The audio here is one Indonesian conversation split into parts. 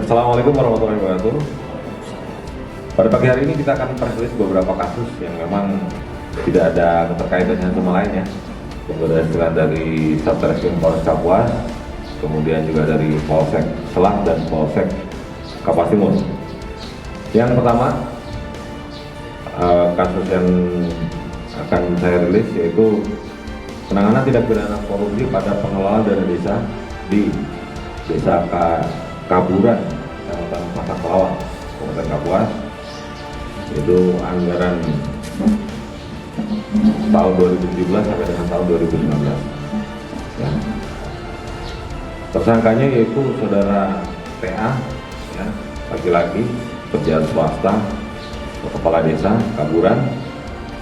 Assalamualaikum warahmatullahi wabarakatuh. Pada pagi hari ini kita akan mereview beberapa kasus yang memang tidak ada keterkaitannya sama lain ya. Berdasarkan dari Satreskrim Polres Kapuas, kemudian juga dari Polsek Selang dan Polsek Kapuas Timur. Yang pertama, kasus yang akan saya rilis yaitu penanganan tindak pidana korupsi pada pengelola dana desa di Desa Kaburan, Kecamatan Pasar Pelawak, Kabupaten Kapuas. Itu anggaran tahun 2017 sampai dengan tahun 2019. Ya. Tersangkanya yaitu saudara TA, ya, laki-laki, pekerjaan swasta, kepala desa Kaburan,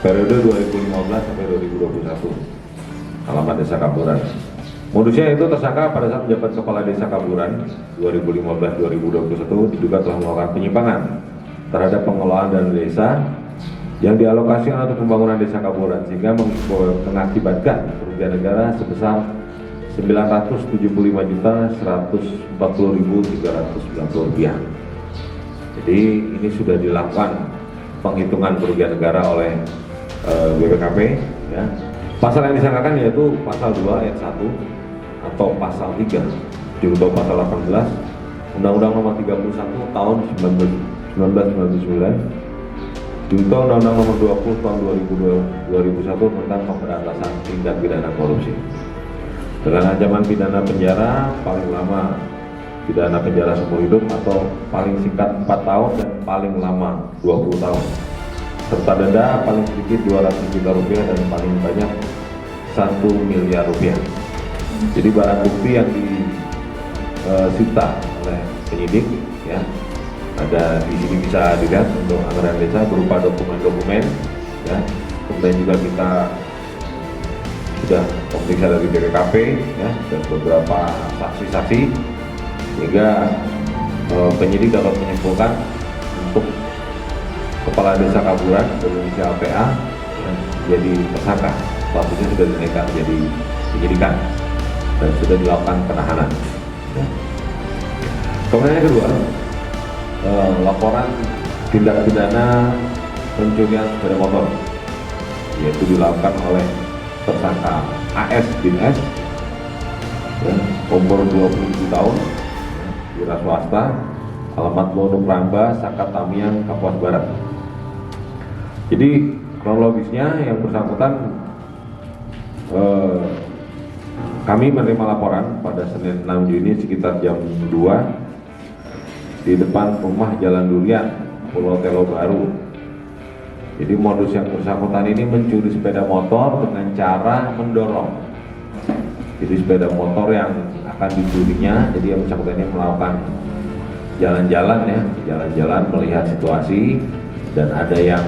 periode 2015 sampai 2021, alamat desa Kaburan. Modusnya itu tersangka pada saat menjabat kepala desa Kaburan 2015-2021 diduga telah melakukan penyimpangan terhadap pengelolaan dana desa yang dialokasikan untuk pembangunan desa Kaburan sehingga mengakibatkan kerugian negara sebesar Rp975.140.390. Jadi ini sudah dilakukan penghitungan kerugian negara oleh BPKP ya. Pasal yang disangkakan yaitu pasal 2 ayat 1 atau pasal 3 junto pasal 18 Undang-Undang Nomor 31 tahun 1999 junto Undang-Undang Nomor 20 tahun 2001 tentang pemberantasan tindak pidana korupsi dengan ancaman pidana penjara paling lama pidana penjara seumur hidup atau paling singkat 4 tahun dan paling lama 20 tahun serta denda paling sedikit Rp200 juta dan paling banyak Rp1 miliar. Jadi barang bukti yang disita oleh penyidik ya, ada di sini bisa dilihat untuk anggaran desa berupa dokumen-dokumen ya. Kemudian juga kita sudah memeriksa dari BPKP ya, dan beberapa saksi-saksi sehingga penyidik dapat menyimpulkan untuk kepala desa Kaburan berinisial PA ya, jadi tersangka, statusnya sudah dinaikkan menjadi penyidikan dan sudah dilakukan penahanan ya. Kemudian yang kedua, laporan tindak pidana pencurian sepeda motor yaitu dilakukan oleh tersangka AS bin S ya, umur 27 tahun wira swasta, alamat Lodong Ramba, Sakat Tamiang, Kapuas Barat. Jadi kronologisnya yang bersangkutan kami menerima laporan pada Senin 6 Juni sekitar jam 2 di depan rumah Jalan Durian, Pulau Telo Baru. Jadi modus yang bersangkutan ini mencuri sepeda motor dengan cara mendorong. Jadi sepeda motor yang akan dicurinya, jadi yang bersangkutan ini melakukan jalan-jalan ya, jalan-jalan melihat situasi dan ada yang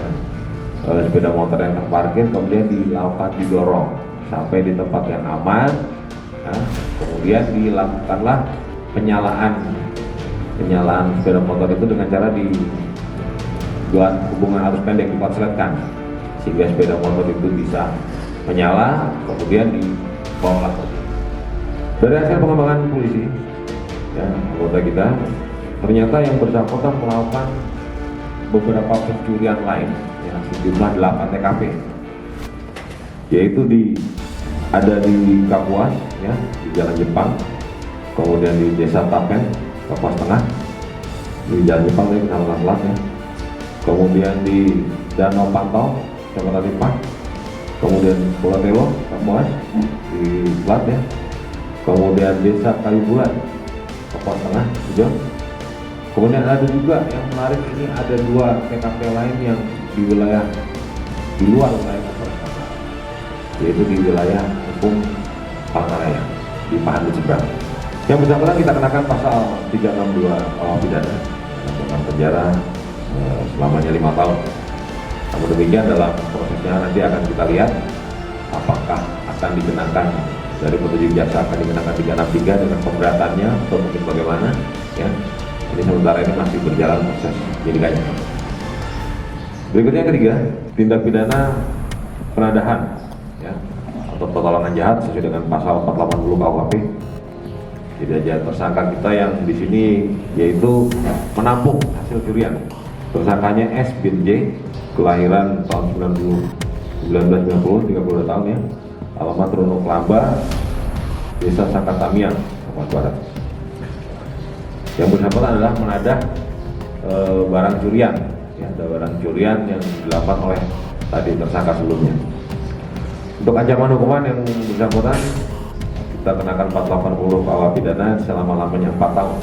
sepeda motor yang terparkir kemudian dilakukan didorong sampai di tempat yang aman ya. Kemudian dilakukanlah penyalaan sepeda motor itu dengan cara dibuat hubungan arus pendek, dikorsletkan sehingga sepeda motor itu bisa menyala kemudian dibawa lagi. Dari hasil pengembangan polisi ya, anggota kita ternyata yang bersangkutan melakukan beberapa pencurian lain ya, sejumlah 8 TKP yaitu ada di Kapuas ya, di Jalan Jepang, kemudian di Desa Tapen, Kapuas Tengah, di Jalan Jepang dari Kecamatan Selat ya, kemudian di Danau Pantau, Kecamatan Lipat, kemudian Pulau Telo, Kapuas di Selat ya, kemudian Desa Kalibulan, Kapuas Tengah, Hijau. Kemudian ada juga yang menarik ini ada 2 TKP lain yang di wilayah di luar wilayah Kabupaten Kapuas, yaitu di wilayah hukum Palangkaraya di Pahan Seberang. Yang bersangkutan kita kenakan pasal 362 awal pidana dengan penjara selamanya 5 tahun. Namun demikian dalam prosesnya nanti akan kita lihat apakah akan dikenakan dari petunjuk jaksa akan dikenakan 363 dengan pemberatannya atau mungkin bagaimana ya. Ini sementara ini masih berjalan proses penyidikannya. Berikutnya yang ketiga, tindak pidana penadahan ya, atau pertolongan jahat sesuai dengan pasal 480 KUHP Jadi aja tersangka kita yang di sini yaitu menampung hasil curian. Tersangkanya S bin J, kelahiran tahun 1990, 32 tahun ya. Alamat Rono Kelamba, Desa Sangkatamiang, Papua Barat. Yang bersangkutan adalah menadah barang curian, ya, ada barang curian yang dilakukan oleh tadi tersangka sebelumnya. Untuk ancaman hukuman yang bersangkutan kita kenakan 480 KUH pidana selama-lamanya 4 tahun.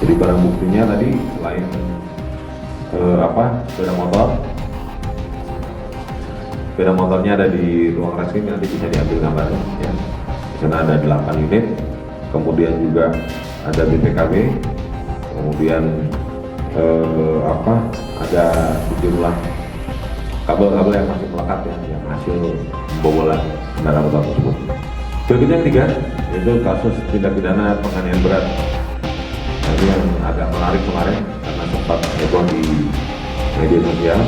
Jadi barang buktinya tadi selain sepeda motornya ada di ruang reskrim, nanti bisa diambil gambarnya ya. Di sana ada 8 unit, kemudian juga ada BPKB, kemudian ada sejumlah kabel-kabel yang masih melekat ya, yang hasil pembobolan kendaraan motor tersebut. Berikutnya yang ketiga, yaitu kasus tindak pidana penganiayaan berat. Ini yang agak menarik kemarin karena sempat heboh di media sosial,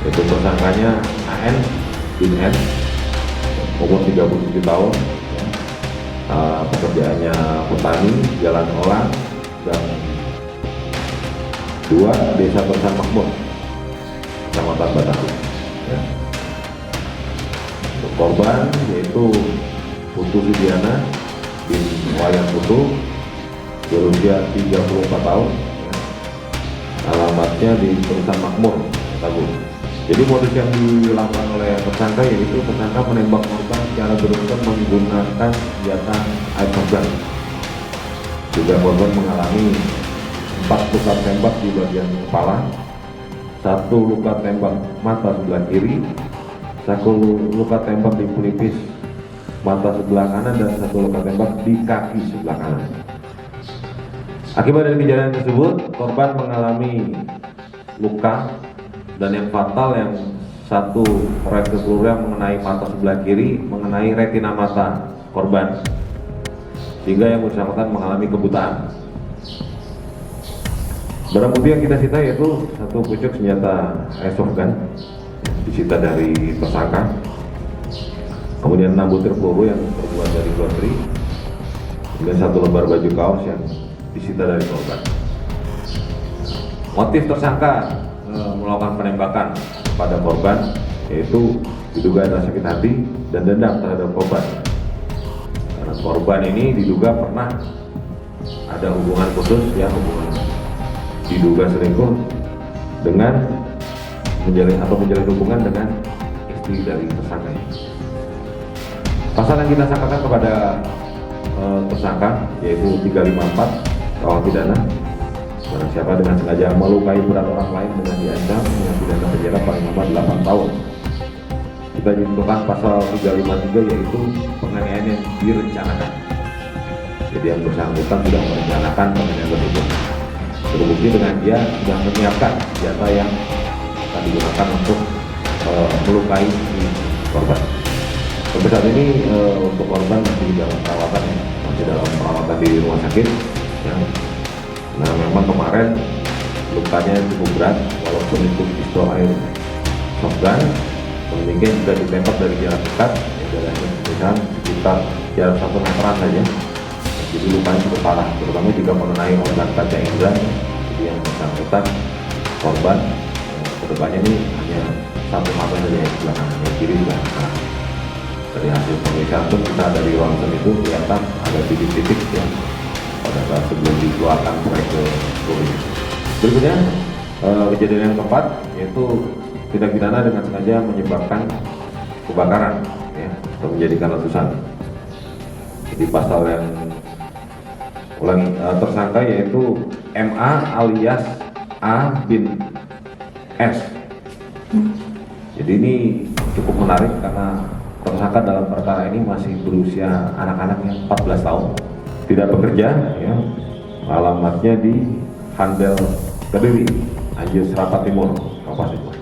yaitu tersangkanya AN bin N, umur 37 tahun, pekerjaannya petani, jalan olah, dan 2 Desa Bersama Makmur, Kecamatan Batang. Ya. Untuk korban yaitu Putu Sudiana bin Wayan Putu, berusia 34 tahun, ya. Alamatnya di Bersama Makmur, Tabu. Jadi modus yang dilakukan oleh tersangka yaitu tersangka menembak korban secara beruntun menggunakan senjata air gun. Juga korban mengalami 4 luka tembak di bagian kepala, 1 luka tembak mata sebelah kiri, 1 luka tembak di pelipis mata sebelah kanan, dan 1 luka tembak di kaki sebelah kanan. Akibat dari kejadian tersebut, korban mengalami luka dan yang fatal, yang 1 proyektil peluru yang mengenai mata sebelah kiri, mengenai retina mata korban, sehingga yang bersangkutan mengalami kebutaan. Barang bukti yang kita sita yaitu 1 pucuk senjata airsoft gun disita dari tersangka, kemudian 6 butir peluru yang terbuat dari baterai, kemudian 1 lembar baju kaos yang disita dari korban. Motif tersangka melakukan penembakan kepada korban yaitu diduga ada sakit hati dan dendam terhadap korban. Karena korban ini diduga pernah ada hubungan khusus, ya, hubungan diduga selingkuh dengan menjalin hubungan dengan istri dari tersangka ini. Pasal yang kita sangkakan kepada tersangka yaitu 354 KUH pidana, barang siapa dengan sengaja melukai berat orang lain dengan diancam dengan pidana penjara paling lama 8 tahun. Kita juntuhkan pasal 353 yaitu penganiayaan yang direncanakan. Jadi yang bersangkutan sudah merencanakan penganiayaan tersebut. Terbukti dengan dia sudah menyiapkan senjata yang akan digunakan untuk melukai korban. Sampai saat ini untuk korban masih dalam perawatan, ya, masih dalam perawatan di rumah sakit. Ya. Nah, memang kemarin lukanya cukup berat, walaupun itu pistol air shotgun, demikian juga ditembak dari jarak dekat, ya, jaraknya misalkan sekitar jarak 1 meteran saja. Jadi lukanya cukup parah, terutama jika mengenai organ kaca indera. Jadi yang bersangkutan korban kedepannya ini hanya 1 mata saja yang sebelah kanan, yang kiri sebelah kanan. Dari hasil pemeriksaan pun kita dari ronsen itu kelihatan ada titik-titik yang pada saat sebelum dikeluarkan ke polisi. Berikutnya kejadian yang keempat yaitu tindak pidana dengan sengaja menyebabkan kebakaran, ya, atau menjadikan letusan. Jadi pasal yang tersangka yaitu MA alias A bin S. Jadi ini cukup menarik karena tersangka dalam perkara ini masih berusia anak-anak yang 14 tahun, tidak bekerja, ya. Alamatnya di Handel Kediri, Anjir Serapat Timur, Kabupaten Timur.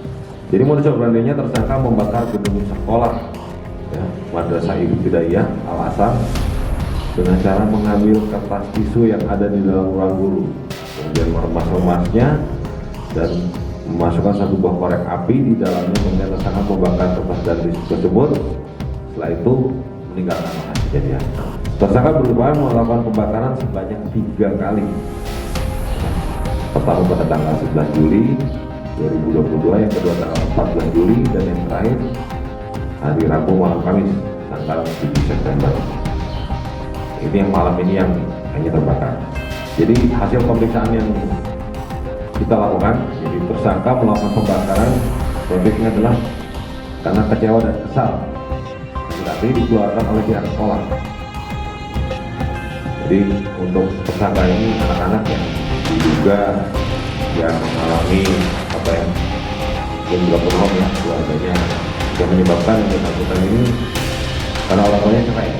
Jadi modus operandinya tersangka membakar gedung sekolah, ya, Madrasah Ibtidaiyah Al Asar dengan cara mengambil kertas tisu yang ada di dalam ruang guru, kemudian meremas-remasnya dan memasukkan 1 buah korek api di dalamnya, kemudian tersangka membakar kertas dan tisu tersebut. Setelah itu meninggalkan lokasi kejadian. Tersangka berupaya melakukan pembakaran sebanyak 3 kali. Pertama pada tanggal 11 Juli 2022, yang kedua tanggal 14 Juli, dan yang terakhir hari Rabu malam Kamis tanggal 7 September. Ini yang malam ini yang hanya terbakar. Jadi hasil pemeriksaan yang kita lakukan, jadi tersangka melakukan pembakaran motifnya adalah karena kecewa dan kesal, berarti dikeluarkan oleh pihak sekolah. Jadi untuk tersangka ini anak-anak yang diduga yang mengalami apa ya, yang juga bohong ya keluarganya, yang menyebabkan yang bersangkutan ini karena orang tuanya cerai,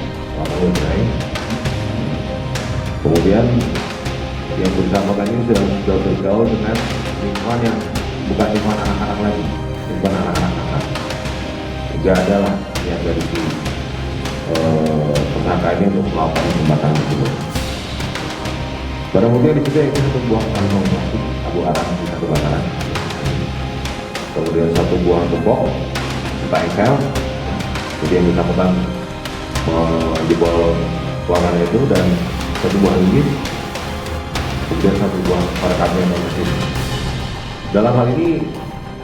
kemudian yang bersangkutan ini sudah bergaul dengan lingkungan yang bukan lingkungan anak-anak lagi, lingkungan anak-anak. Tidak adalah yang dari si tersangka ini untuk melakukan pembakaran tersebut. Barang bukti di situ itu satu buah kantong plastik abu arang di satu bakaran, kemudian satu buah gembok serta engkel. Jadi yang bersangkutan menjebol ruangan itu, dan satu buah linggis, kemudian satu buah perekam yang mesin. Dalam hal ini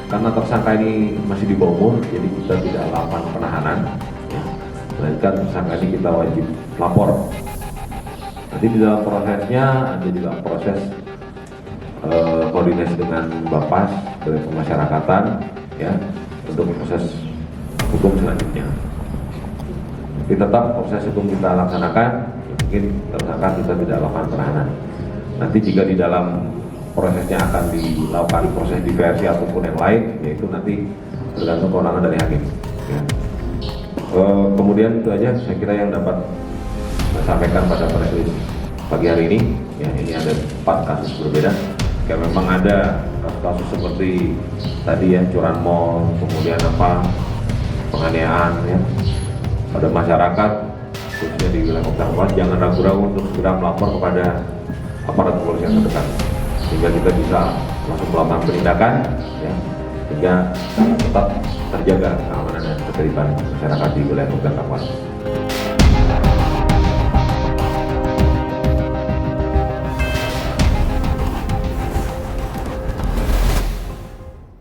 karena tersangka ini masih di bawah umur, jadi kita tidak lakukan penahanan, ya. Melainkan tersangka ini kita wajib lapor. Nanti di dalam prosesnya ada juga proses koordinasi dengan Bapas dari pemasyarakatan, ya, untuk proses hukum selanjutnya. Tapi tetap proses hukum kita laksanakan, mungkin tersangka kita tidak lakukan penahanan. Nanti jika di dalam prosesnya akan dilakukan proses diversi ataupun yang lain, yaitu nanti tergantung kewenangan dari hakim, ya. Kemudian itu aja saya kira yang dapat saya sampaikan pada press release pagi hari ini, ya. Ini ada 4 kasus berbeda. Kayak memang ada kasus-kasus seperti tadi ya, curanmor, kemudian penganiayaan ya pada masyarakat khususnya di wilayah Kota Kapuas. Jangan ragu-ragu untuk segera melapor kepada aparat kepolisian terdekat, sehingga kita bisa langsung melakukan penindakan, ya, sehingga tetap terjaga keamanan dan ketertiban masyarakat di wilayah Kota Kapuas.